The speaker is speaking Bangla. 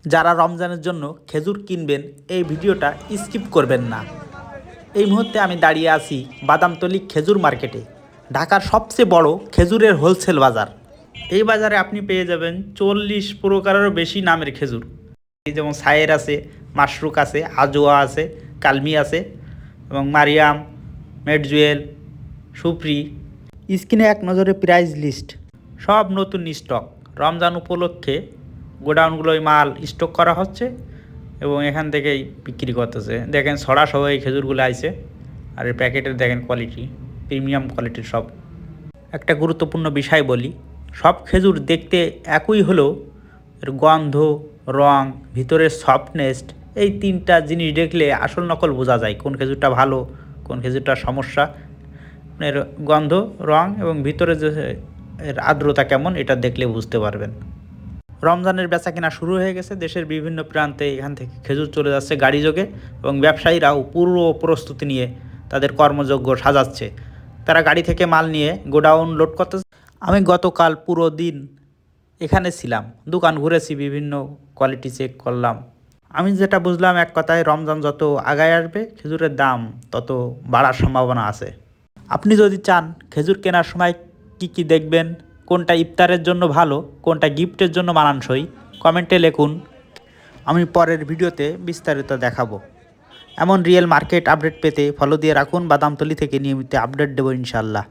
যারা রমজানের জন্য খেজুর কিনবেন এই ভিডিওটা স্কিপ করবেন না। এই মুহূর্তে আমি দাঁড়িয়ে আছি বাদামতলী খেজুর মার্কেটে, ঢাকার সবচেয়ে বড় খেজুরের হোলসেল বাজার। এই বাজারে আপনি পেয়ে যাবেন 40 প্রকারেরও বেশি নামের খেজুর। এই যেমন সায়ের আছে, মাশরুক আছে, আজোয়া আছে, কালমি আছে এবং মারিয়াম, মেডজুয়েল, সুপ্রি। স্ক্রিনে এক নজরে প্রাইস লিস্ট, সব নতুন স্টক। রমজান উপলক্ষে গোডাউনগুলোয় মাল স্টক করা হচ্ছে এবং এখান থেকেই বিক্রি করতেছে। দেখেন ছড়া সহ এই খেজুরগুলো আইছে, আর এই প্যাকেটের দেখেন কোয়ালিটি, প্রিমিয়াম কোয়ালিটির সব। একটা গুরুত্বপূর্ণ বিষয় বলি, সব খেজুর দেখতে একই হলেও এর গন্ধ, রং, ভিতরের সফটনেস, এই তিনটা জিনিস দেখলে আসল নকল বোঝা যায় কোন খেজুরটা ভালো, কোন খেজুরটা সমস্যা। এর গন্ধ, রং এবং ভিতরে যে এর আর্দ্রতা কেমন, এটা দেখলে বুঝতে পারবেন। রমজানের বেচা কেনা শুরু হয়ে গেছে। দেশের বিভিন্ন প্রান্তে এখান থেকে খেজুর চলে যাচ্ছে গাড়ি যোগে এবং ব্যবসায়ীরাও পুরো প্রস্তুতি নিয়ে তাদের কর্মযজ্ঞ সাজাচ্ছে। তারা গাড়ি থেকে মাল নিয়ে গোডাউন লোড করতেছে। আমি গতকাল পুরো দিন এখানে ছিলাম, দোকান ঘুরেছি, বিভিন্ন কোয়ালিটি চেক করলাম। আমি যেটা বুঝলাম, এক কথায় রমজান যত আগায় আসবে খেজুরের দাম তত বাড়ার সম্ভাবনা আছে। আপনি যদি চান খেজুর কেনার সময় কি দেখবেন, কোনটা ইফতারের জন্য ভালো, কোনটা গিফটের জন্য মানানসই, কমেন্টে লিখুন। আমি পরের ভিডিওতে বিস্তারিত দেখাবো। এমন রিয়েল মার্কেট আপডেট পেতে ফলো দিয়ে রাখুন। বাদামতলী থেকে নিয়মিত আপডেট দেবো ইনশাল্লাহ।